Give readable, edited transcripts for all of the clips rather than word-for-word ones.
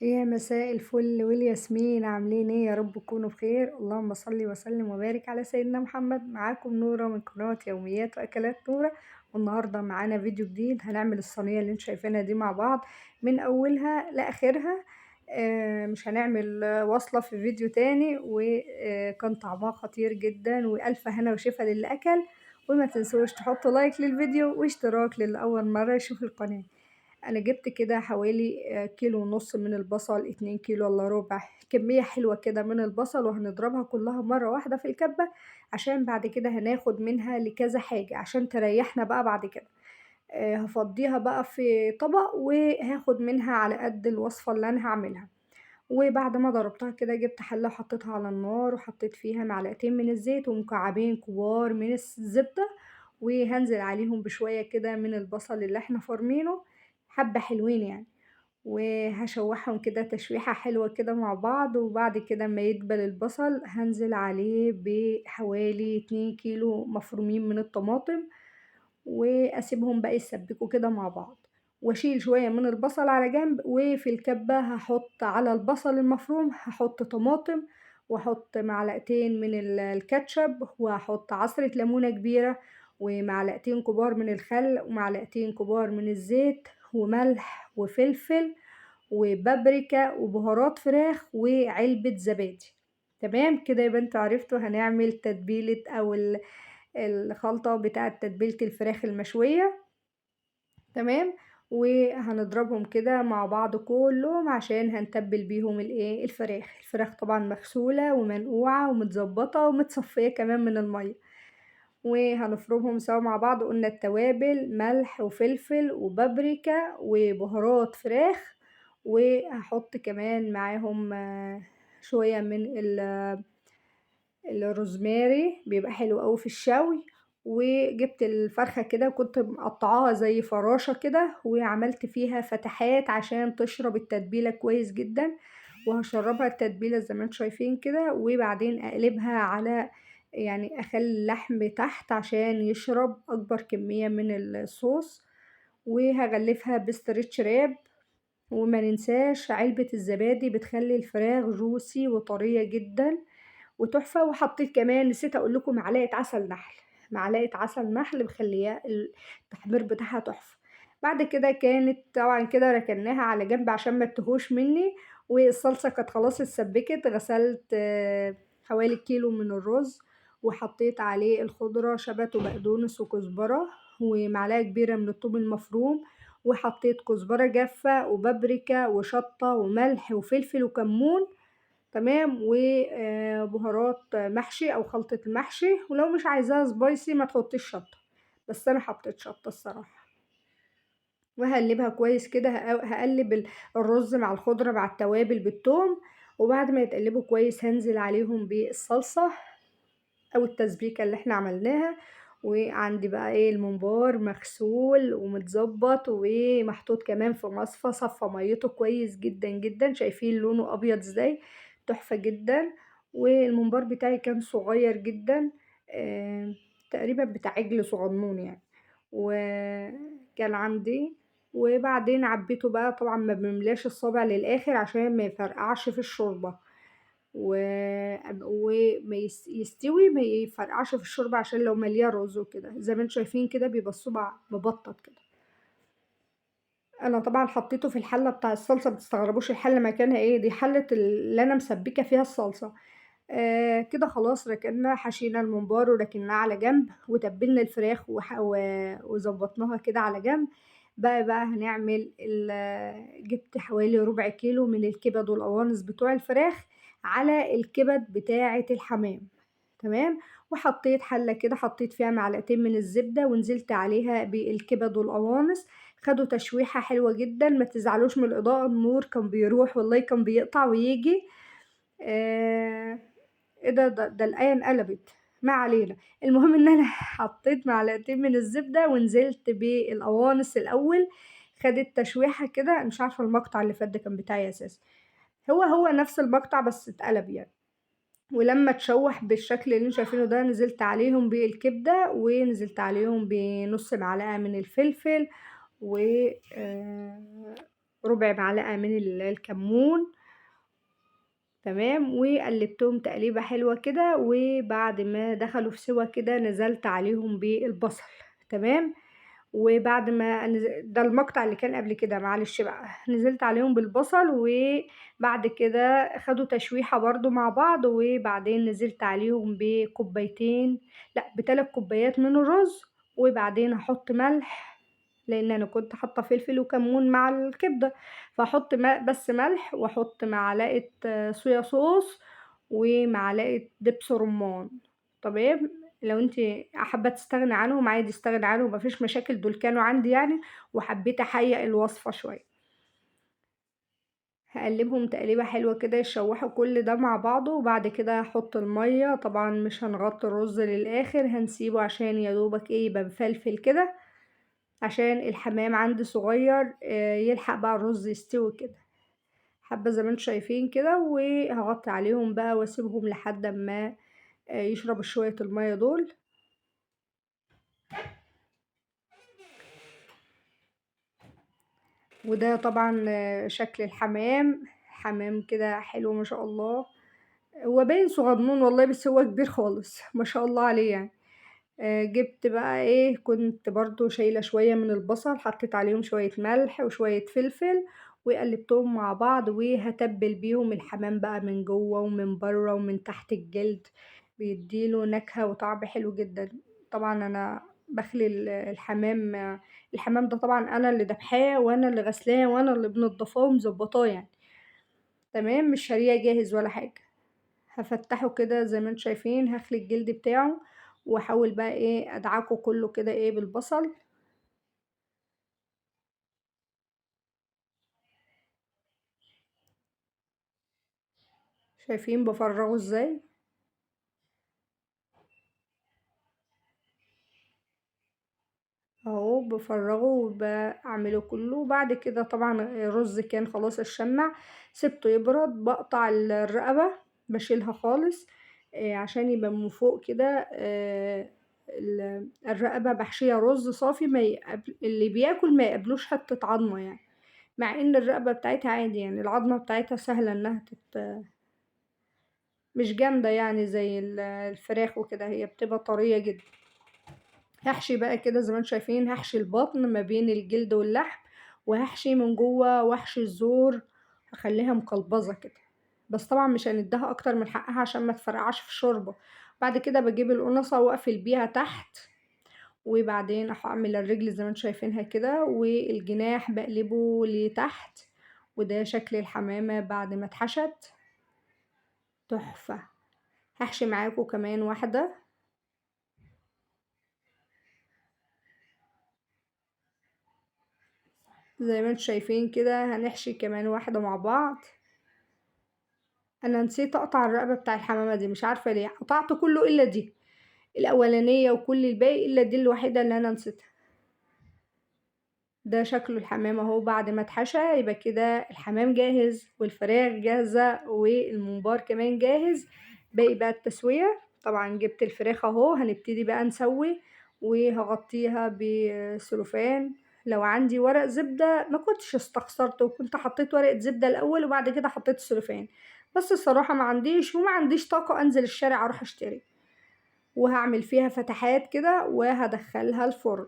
يا مساء الفل والياسمين، عاملين ايه؟ يا رب تكونوا بخير. اللهم صل وسلم وبارك على سيدنا محمد. معاكم نورة من قناة يوميات واكلات نورة. والنهاردة معانا فيديو جديد، هنعمل الصينية اللي انتوا شايفينها دي مع بعض من اولها لاخرها. مش هنعمل وصلة في فيديو تاني، وكان طعمها خطير جدا، والف هنا وشفا للي اكل. وما تنسوش تحطوا لايك للفيديو واشتراك للي اول مرة يشوف القناة. انا جبت كده حوالي كيلو ونص من البصل، 2 كيلو الا ربع، كمية حلوة كده من البصل، وهنضربها كلها مرة واحدة في الكبة عشان بعد كده هناخد منها لكذا حاجة عشان تريحنا بقى بعد كده. هفضيها بقى في طبق وهاخد منها على قد الوصفة اللي انا هعملها. وبعد ما ضربتها كده جبت حلة وحطيتها على النار، وحطيت فيها معلقتين من الزيت ومكعبين كبار من الزبدة، وهنزل عليهم بشوية كده من البصل اللي احنا فرمينه، حبة حلوين يعني. وهشوحهم كده تشويحة حلوة كده مع بعض، وبعد كده اما يدبل البصل هنزل عليه بحوالي 2 كيلو مفرومين من الطماطم، واسيبهم بقى يتسبكوا كده مع بعض. واشيل شوية من البصل على جنب، وفي الكبة هحط على البصل المفروم هحط طماطم، واحط معلقتين من الكاتشب، وهحط عصرة ليمونة كبيرة، ومعلقتين كبار من الخل، ومعلقتين كبار من الزيت، وملح وفلفل وبابريكا وبهارات فراخ وعلبة زبادي. تمام كده، يبقى انتوا عرفتوا هنعمل تتبيلة او الخلطة بتاعة تتبيلة الفراخ المشوية. تمام. وهنضربهم كده مع بعض كلهم عشان هنتبل بيهم الفراخ طبعا مغسولة ومنقوعة ومتظبطة ومتصفية كمان من المية. وهنفرمهم سوا مع بعض، قلنا التوابل ملح وفلفل وبابريكا وبهارات فراخ. وهحط كمان معاهم شوية من الروزماري، بيبقى حلو أوي في الشوي. وجبت الفرخة كده وكنت مقطعاها زي فراشة كده، وعملت فيها فتحات عشان تشرب التتبيلة كويس جدا. وهشربها التتبيلة زي ما انتم شايفين كده، وبعدين اقلبها على، يعني اخلي اللحم تحت عشان يشرب اكبر كمية من الصوص. وهغلفها بستريتش راب. وما ننساش علبة الزبادي، بتخلي الفراخ جوسي وطرية جدا وتحفة. وحطيت كمان، نسيت اقول لكم، معلقة عسل نحل. معلقة عسل نحل مخلياه التحمير بتاعها تحفة. بعد كده كانت طبعا كده ركناها على جنب عشان ما تهوش مني. والصلصة كانت خلاص اتسبكت، غسلت حوالي كيلو من الرز، وحطيت عليه الخضرة شبت وبقدونس وكزبرة، ومعلقة كبيرة من الثوم المفروم، وحطيت كزبرة جافة وبابريكا وشطة وملح وفلفل وكمون. تمام. وبهارات محشي او خلطة المحشي، ولو مش عايزاها سبايسي ما تحطيش شطة، بس انا حطيت شطة الصراحة. وهقلبها كويس كده، هقلب الرز مع الخضرة مع التوابل بالثوم. وبعد ما يتقلبوا كويس هنزل عليهم بالصلصة او التسبيكة اللي احنا عملناها. وعندي بقى الممبار مغسول ومتظبط ومحطوط كمان في مصفى، صفى ميته كويس جدا جدا، شايفين لونه ابيض ازاي؟ تحفة جدا. والممبار بتاعي كان صغير جدا، آه تقريبا بتاع عجل صغنون يعني. وكان عندي، وبعدين عبيته بقى، طبعا ما بملاش الصابع للاخر عشان ما يفرقعش في الشوربة. وما يستوي ما يفرقعش في الشوربة، عشان لو مليان رز وكده زي ما انتم شايفين كده بيبقى الصبع مبطط كده. انا طبعا حطيته في الحله بتاع الصلصه، متستغربوش الحله مكانها ايه، دي حله اللي انا مسبكه فيها الصلصه. كده خلاص، ركننا حشينا الممبار وركناه على جنب، وتبلنا الفراخ وظبطناها كده على جنب. بقى هنعمل جبت حوالي ربع كيلو من الكبد والقوانص بتوع الفراخ على الكبد بتاعة الحمام. تمام. وحطيت حلة كده، حطيت فيها معلقتين من الزبدة ونزلت عليها بالكبد والقوانص. خدوا تشويحة حلوة جدا، ما تزعلوش من الإضاءة، النور كان بيروح والله، كان بيقطع ويجي. آه ايه ده الآية انقلبت. ما علينا. المهم ان انا حطيت معلقتين من الزبدة ونزلت بالقوانص الاول. خدت تشويحة كده، مش عارفة المقطع اللي فات ده كان بتاعي اساسا، هو نفس المقطع بس اتقلب يعني. ولما تشوح بالشكل اللي انتوا شايفينه ده، نزلت عليهم بالكبدة، ونزلت عليهم بنص معلقة من الفلفل، و ربع معلقة من الكمون. تمام، وقلبتهم تقليبة حلوة كده، وبعد ما دخلوا في سوا كده نزلت عليهم بالبصل. تمام، وبعد ما ده المقطع اللي كان قبل كده، معلش بقى، نزلت عليهم بالبصل، وبعد كده خدوا تشويحة برضو مع بعض، وبعدين نزلت عليهم بكوبايتين، لا ب3 كوبايات من الرز. وبعدين هحط ملح، لان انا كنت حاطه فلفل وكمون مع الكبده، فاحط بس ملح، واحط معلقه صويا صوص، ومعلقه دبس رمان. تمام، لو انت حابه تستغني عنهم عادي استغني عنهم، مفيش مشاكل، دول كانوا عندي يعني، وحبيت احيق الوصفه شويه. هقلبهم تقليبه حلوه كده يشوحوا كل ده مع بعضه، وبعد كده هحط الميه. طبعا مش هنغطي الرز للاخر، هنسيبه عشان يدوبك ايه يبقى مفلفل كده، عشان الحمام عندي صغير يلحق بقى الرز يستوي كده حبة زي ما انتوا شايفين كده. وهغطي عليهم بقى واسيبهم لحد ما يشربوا شوية المية دول. وده طبعا شكل الحمام. حمام كده حلو ما شاء الله، هو باين صغنون والله بس هو كبير خالص ما شاء الله عليه يعني. جبت بقى ايه، كنت برضو شايلة شوية من البصل، حطيت عليهم شوية ملح وشوية فلفل، وقلبتهم مع بعض، وهتبل بيهم الحمام بقى من جوه ومن بره ومن تحت الجلد، بيديله نكهة وطعم حلو جدا. طبعا انا بخلي الحمام ده طبعا انا اللي دبحاه وانا اللي غسلاه وانا اللي بنضفاه ومظبطاه يعني. تمام، مش شارياه جاهز ولا حاجة. هفتحه كده زي ما انتم شايفين، هخلي الجلد بتاعه، واحاول بقى ايه ادعكه كله كده ايه بالبصل. شايفين بفرغه ازاي؟ اهو بفرغه وبعمله كله. وبعد كده طبعا الرز كان خلاص اتشمع، سبته يبرد، بقطع الرقبة، بشيلها خالص عشان يبقى من فوق كده الرقبة بحشية رز صافي، ما اللي بياكل ما يقابلوش حتة عظمة يعني، مع ان الرقبة بتاعتها عادي يعني، العظمة بتاعتها سهلة انها مش جامدة يعني زي الفراخ وكده، هي بتبقى طرية جدا. هحشي بقى كده زي ما انتم شايفين، هحشي البطن ما بين الجلد واللحم، وهحشي من جوه وحشي الزور، هخليها مقلبظة كده، بس طبعا مش هنديها اكتر من حقها عشان ما تفرقعش في الشوربة. بعد كده بجيب القنصة واقفل بيها تحت، وبعدين هعمل الرجل زي ما انتم شايفينها كده، والجناح بقلبه لتحت. وده شكل الحمامة بعد ما اتحشت، تحفة. هحشي معاكم كمان واحدة. زي ما انتم شايفين كده هنحشي كمان واحدة مع بعض. انا نسيت اقطع الرقبة بتاع الحمامة دي، مش عارفة ليه، قطعت كله الا دي الاولانية، وكل الباقي الا دي الوحيدة اللي انا نسيتها. ده شكله الحمام اهو بعد ما اتحشى. يبقى كده الحمام جاهز، والفراخ جاهزة، والممبار كمان جاهز. باقي بقى التسوية. طبعا جبت الفراخ اهو، هنبتدي بقى نسوي، وهغطيها بسلوفان. لو عندي ورق زبدة ما كنتش استخسرت، وكنت حطيت ورقة زبدة الاول وبعد كده حطيت السلوفان، بس الصراحة ما عنديش، وما عنديش طاقة انزل الشارع اروح اشتري. وهعمل فيها فتحات كده وهدخلها الفرن.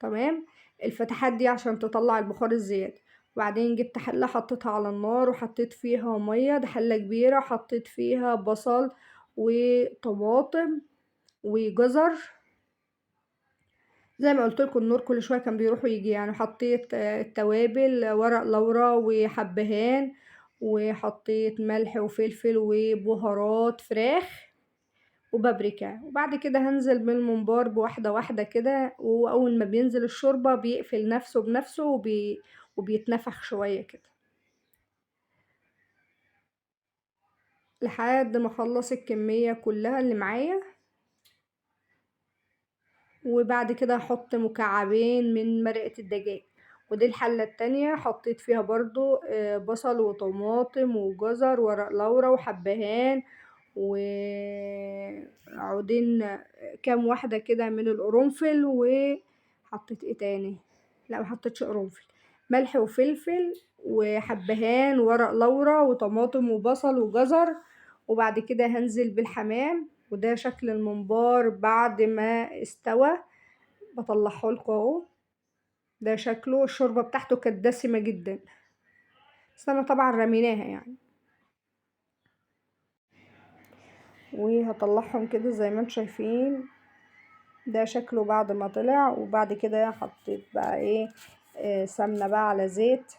تمام، الفتحات دي عشان تطلع البخار الزيادة. وبعدين جبت حلة حطيتها على النار، وحطيت فيها مية، ده حلة كبيرة، حطيت فيها بصل وطماطم وجزر. زي ما قلت لكم النور كل شوية كان بيروح ويجي يعني. حطيت التوابل، ورق لورا وحبهان، وحطيت ملح وفلفل وبهارات فراخ وبابريكا. وبعد كده هنزل بالممبار بواحدة واحدة كده، وأول ما بينزل الشوربة بيقفل نفسه بنفسه وبيتنفخ شوية كده لحد ما اخلص الكمية كلها اللي معايا. وبعد كده هحط مكعبين من مرقة الدجاج. ودي الحلة التانية حطيت فيها برضو بصل وطماطم وجزر ورق لورا وحبهان وعودين، كام واحدة كده من القرنفل. وحطيت ايه تاني؟ لا ما حطيتش قرنفل. ملح وفلفل وحبهان وورق لورا وطماطم وبصل وجزر. وبعد كده هنزل بالحمام، وده شكل الممبار بعد ما استوى. بطلعه لكم اهو، ده شكله. الشوربة بتاعته كانت دسمة جدا، بس انا طبعا رميناها يعني. وهطلعهم كده زي ما انتم شايفين، ده شكله بعد ما طلع. وبعد كده حطيت بقى ايه، سمنة بقى على زيت،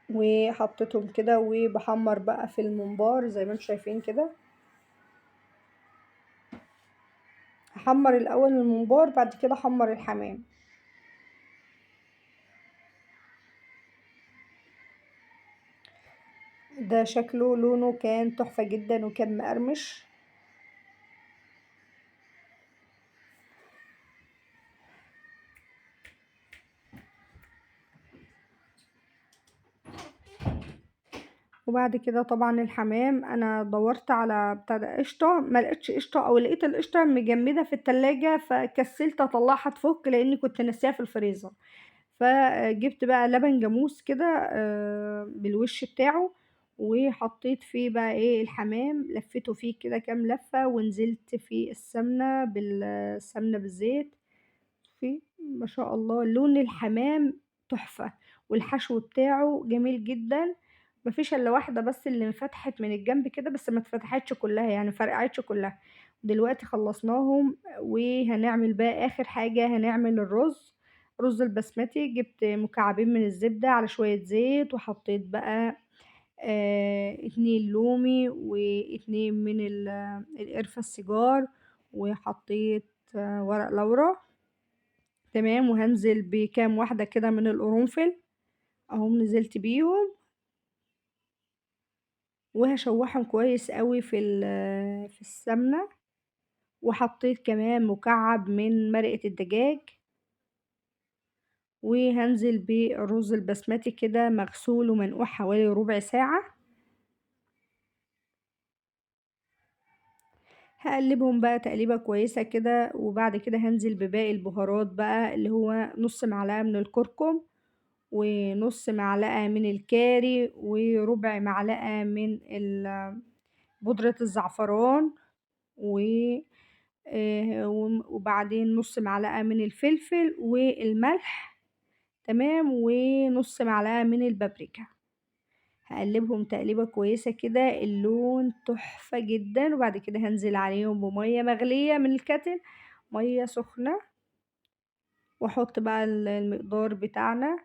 وحطيتهم كده وبحمر بقى في الممبار زي ما انتم شايفين كده. هحمر الاول الممبار، بعد كده احمر الحمام. ده شكله لونه كان تحفة جدا وكان مقرمش. وبعد كده طبعا الحمام انا دورت على بتاع ده قشطه، ما لقيتش قشطه، او لقيت القشطه مجمده في التلاجة فكسلت اطلعها تفك لاني كنت ناسيها في الفريزر. فجبت بقى لبن جاموس كده بالوش بتاعه، وحطيت فيه بقى ايه الحمام، لفيته فيه كده كام لفه، ونزلت فيه السمنه بالسمنه بالزيت. فيه ما شاء الله لون الحمام تحفة، والحشو بتاعه جميل جدا. مفيش الا واحدة بس اللي انفتحت من الجنب كده، بس ما اتفتحتش كلها يعني، فرقعتش كلها. دلوقتي خلصناهم، وهنعمل بقى اخر حاجة، هنعمل الرز. رز البسمتي، جبت مكعبين من الزبدة على شوية زيت، وحطيت بقى 2 لومي و2 من القرفة السيجار، وحطيت ورق لورا. تمام، وهنزل بكام واحدة كده من القرنفل اهم، نزلت بيهم. وهشوحهم كويس قوي في السمنة. وحطيت كمان مكعب من مرقة الدجاج. وهنزل بالرز البسمتي كده مغسول ومنقوع حوالي ربع ساعة. هقلبهم بقى تقليبة كويسة كده، وبعد كده هنزل بباقي البهارات بقى، اللي هو نص معلقة من الكركم، ونص معلقة من الكاري، وربع معلقة من بودرة الزعفران، و وبعدين نص معلقة من الفلفل والملح. تمام، ونص معلقة من البابريكا. هقلبهم تقليبة كويسة كده، اللون تحفة جدا. وبعد كده هنزل عليهم بمية مغلية من الكتل، مية سخنة. واحط بقى المقدار بتاعنا.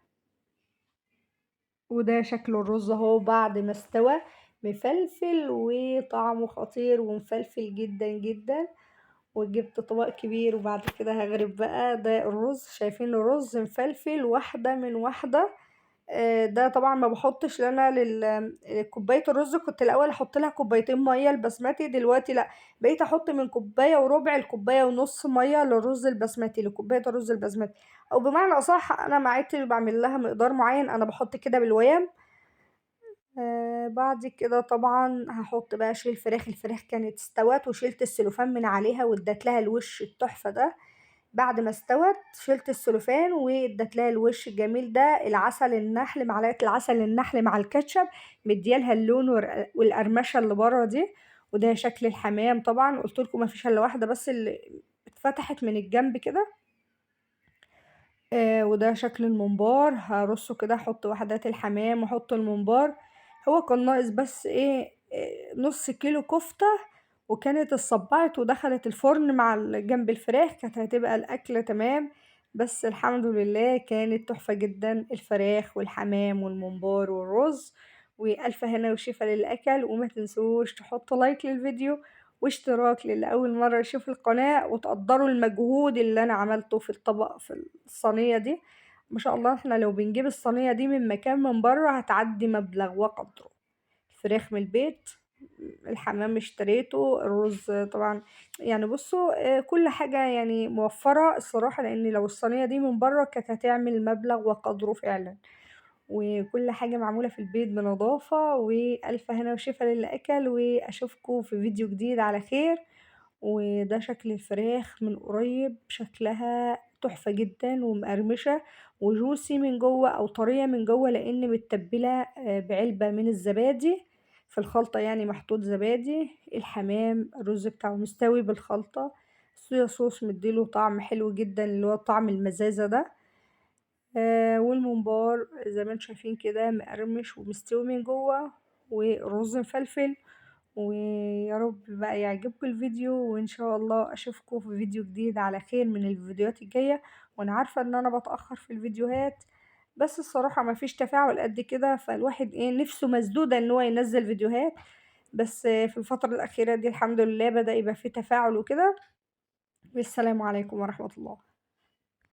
وده شكل الرز اهو بعد ما استوى، مفلفل وطعمه خطير ومفلفل جدا جدا. وجبت طبق كبير، وبعد كده هغرب بقى ده الرز. شايفين الرز مفلفل واحدة من واحدة. ده طبعا ما بحطش لنا كوباية الرز. كنت الاول احط لها كوبايتين مية البسمتي، دلوقتي لا، بقيت احط من كوباية وربع لكوباية ونص مية للرز البسمتي، لكوباية الرز البسمتي. او بمعنى اصح، انا ما عدتش بعمل لها مقدار معين، انا بحط كده بالويم. بعد كده طبعا هحط بقى، اشيل الفراخ كانت استوت، وشلت السلوفان من عليها وادت لها الوش التحفة ده. بعد ما استوت شلت السلوفان وادت لها الوش الجميل ده. العسل النحل، معلقة العسل النحل مع الكاتشب، مديالها اللون والقرمشة اللي بره دي. وده شكل الحمام. طبعا قلت لكم مفيش الا واحدة بس اللي اتفتحت من الجنب كده. وده شكل الممبار. هرصه كده، احط وحدات الحمام واحط الممبار. هو كان ناقص بس ايه، نص كيلو كفتة، وكانت اتصبعت ودخلت الفرن مع جنب الفراخ، كانت هتبقى الأكلة تمام. بس الحمد لله كانت تحفة جدا، الفراخ والحمام والممبار والرز. وألف هنا وشفا للأكل. وما تنسوش تحطوا لايك للفيديو، واشتراك للي أول مرة يشوف القناة، وتقدروا المجهود اللي أنا عملته في الطبق، في الصينية دي. ما شاء الله، احنا لو بنجيب الصينية دي من مكان من بره هتعدي مبلغ وقدره. الفراخ من البيت، الحمام اشتريته، الرز طبعا. يعني بصوا، كل حاجة يعني موفرة الصراحة، لأن لو الصينية دي من بره كانت هتعمل مبلغ وقدره فعلا. وكل حاجة معمولة في البيت بنظافة. وألف هنا وشفا للي أكل، وأشوفكم في فيديو جديد على خير. وده شكل الفراخ من قريب، شكلها تحفة جدًا ومقرمشة وjuicy من جوّه أو طرية من جوّه لإن متبلة بعلبة من الزبادي، في الخلطة يعني محطوط زبادي، الحمام الرز بتاعه مستوي بالخلطة، الصويا صوص مدّي له طعم حلو جدًا اللي هو طعم المزازة ده. والممبار زي ما أنتم شايفين كده مقرمش ومستوي من جوّه، ورز مفلفل، ويا رب بقى يعجبكم الفيديو، وإن شاء الله أشوفكم في فيديو جديد على خير من الفيديوهات الجاية، وأنا عارفة إن أنا باتأخر في الفيديوهات، بس الصراحة ما فيش تفاعل قد كده، فالواحد نِفسه مسدودة إن هو ينزّل فيديوهات، بس في الفترة الأخيرة دي الحمد لله بدأ يبقى في تفاعل وكده، والسلام عليكم ورحمة الله.